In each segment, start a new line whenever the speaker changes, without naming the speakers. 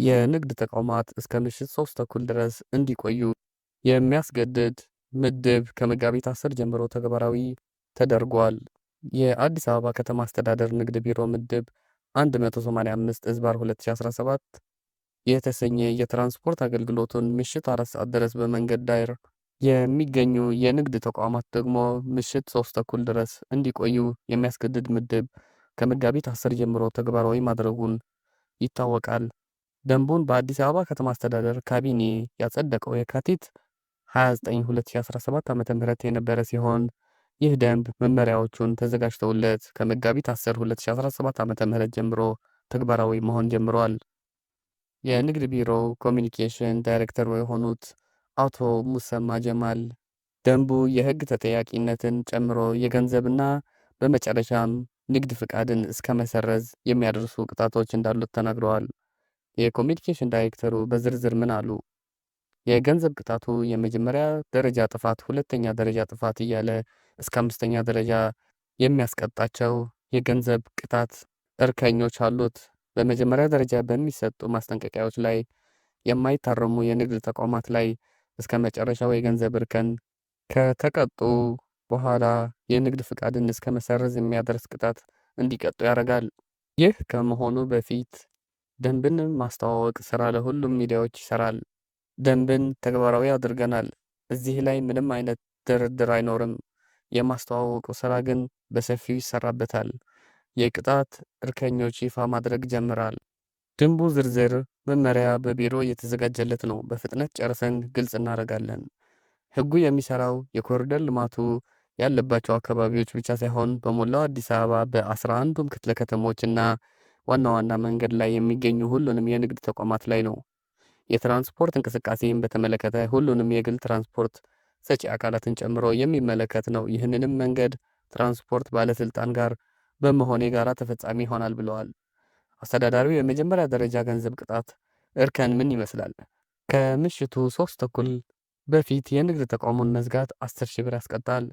የንግድ ተቋማት እስከ ምሽት 3 ተኩል ድረስ እንዲቆዩ የሚያስገድድ ምድብ ከመጋቢት 10 ጀምሮ ተግባራዊ ተደርጓል። የአዲስ አበባ ከተማ አስተዳደር ንግድ ቢሮ ምድብ 185/2017 የተሰኘ የትራንስፖርት አገልግሎቱን ምሽት 4 ሰዓት ድረስ በመንገድ ዳር የሚገኙ የንግድ ተቋማት ደግሞ ምሽት 3 ተኩል ድረስ እንዲቆዩ የሚያስገድድ ምድብ ከመጋቢት 10 ጀምሮ ተግባራዊ ማድረጉን ይታወቃል። ደንቡን በአዲስ አበባ ከተማ አስተዳደር ካቢኔ ያጸደቀው የካቲት 29 2017 ዓ.ም የነበረ ሲሆን ይህ ደንብ መመሪያዎቹን ተዘጋጅተውለት ከመጋቢት 10 2017 ዓ.ም ጀምሮ ተግባራዊ መሆን ጀምሯል። የንግድ ቢሮ ኮሚኒኬሽን ዳይሬክተር የሆኑት አቶ ሙሰማ ጀማል ደንቡ የሕግ ተጠያቂነትን ጨምሮ የገንዘብና በመጨረሻም ንግድ ፍቃድን እስከ መሰረዝ የሚያደርሱ ቅጣቶች እንዳሉት ተናግረዋል። የኮሚኒኬሽን ዳይሬክተሩ በዝርዝር ምን አሉ? የገንዘብ ቅጣቱ የመጀመሪያ ደረጃ ጥፋት፣ ሁለተኛ ደረጃ ጥፋት እያለ እስከ 5ኛ ደረጃ የሚያስቀጣቸው የገንዘብ ቅጣት እርከኞች አሉት። በመጀመሪያ ደረጃ በሚሰጡ ማስጠንቀቂያዎች ላይ የማይታረሙ የንግድ ተቋማት ላይ እስከ መጨረሻው የገንዘብ እርከን ከተቀጡ በኋላ የንግድ ፍቃድን እስከ መሰረዝ የሚያደርስ ቅጣት እንዲቀጡ ያደርጋል። ይህ ከመሆኑ በፊት ደንብን ማስተዋወቅ ስራ ለሁሉም ሚዲያዎች ይሰራል። ደንብን ተግባራዊ አድርገናል። እዚህ ላይ ምንም አይነት ድርድር አይኖርም። የማስተዋወቁ ስራ ግን በሰፊው ይሰራበታል። የቅጣት እርከኞች ይፋ ማድረግ ጀምራል። ደንቡ ዝርዝር መመሪያ በቢሮ እየተዘጋጀለት ነው። በፍጥነት ጨርሰን ግልጽ እናደርጋለን። ሕጉ የሚሰራው የኮሪደር ልማቱ ያለባቸው አካባቢዎች ብቻ ሳይሆን በሞላው አዲስ አበባ በ11ዱም ክፍለ ከተሞችና ዋና ዋና መንገድ ላይ የሚገኙ ሁሉንም የንግድ ተቋማት ላይ ነው። የትራንስፖርት እንቅስቃሴን በተመለከተ ሁሉንም የግል ትራንስፖርት ሰጪ አካላትን ጨምሮ የሚመለከት ነው። ይህንንም መንገድ ትራንስፖርት ባለስልጣን ጋር በመሆን የጋራ ተፈጻሚ ይሆናል ብለዋል። አስተዳዳሪው የመጀመሪያ ደረጃ ገንዘብ ቅጣት እርከን ምን ይመስላል? ከምሽቱ 3 ተኩል በፊት የንግድ ተቋሙን መዝጋት 10 ሺህ ብር ያስቀጣል።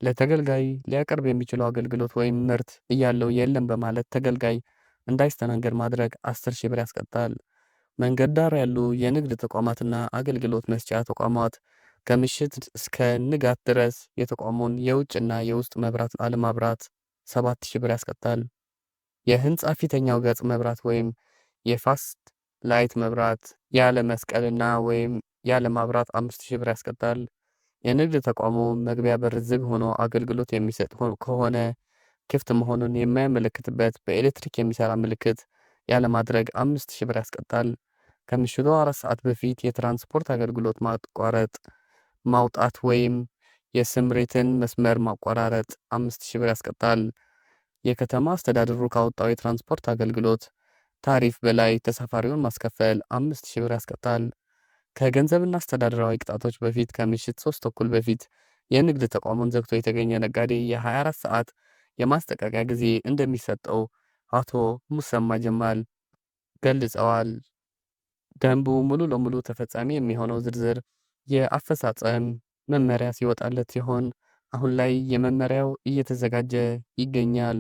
ለተገልጋይ ሊያቀርብ የሚችለው አገልግሎት ወይም ምርት እያለው የለም በማለት ተገልጋይ እንዳይስተናገድ ማድረግ 10 ሺህ ብር ያስቀጣል። መንገድ ዳር ያሉ የንግድ ተቋማትና አገልግሎት መስጫ ተቋማት ከምሽት እስከ ንጋት ድረስ የተቋሙን የውጭና የውስጥ መብራት አለማብራት 7 ሺህ ብር ያስቀጣል። የህንፃ ፊተኛው ገጽ መብራት ወይም የፋስት ላይት መብራት ያለ መስቀልና ወይም ያለ ማብራት 5 ሺህ ብር ያስቀጣል። የንግድ ተቋሙ መግቢያ በር ዝግ ሆኖ አገልግሎት የሚሰጥ ከሆነ ክፍት መሆኑን የማያመለክትበት በኤሌክትሪክ የሚሰራ ምልክት ያለማድረግ 5 ሺህ ብር ያስቀጣል። ከምሽቱ 4 ሰዓት በፊት የትራንስፖርት አገልግሎት ማቋረጥ፣ ማውጣት ወይም የስምሪትን መስመር ማቋረጥ 5 ሺህ ብር ያስቀጣል። የከተማ አስተዳደሩ ካወጣው የትራንስፖርት አገልግሎት ታሪፍ በላይ ተሳፋሪውን ማስከፈል 5 ሺህ ብር ያስቀጣል። ከገንዘብና አስተዳደራዊ ቅጣቶች በፊት ከምሽት 3 ተኩል በፊት የንግድ ተቋሙን ዘግቶ የተገኘ ነጋዴ የ24 ሰዓት የማስጠንቀቂያ ጊዜ እንደሚሰጠው አቶ ሙሰማ ጀማል ገልጸዋል። ደንቡ ሙሉ ለሙሉ ተፈጻሚ የሚሆነው ዝርዝር የአፈጻጸም መመሪያ ሲወጣለት ሲሆን አሁን ላይ የመመሪያው እየተዘጋጀ ይገኛል።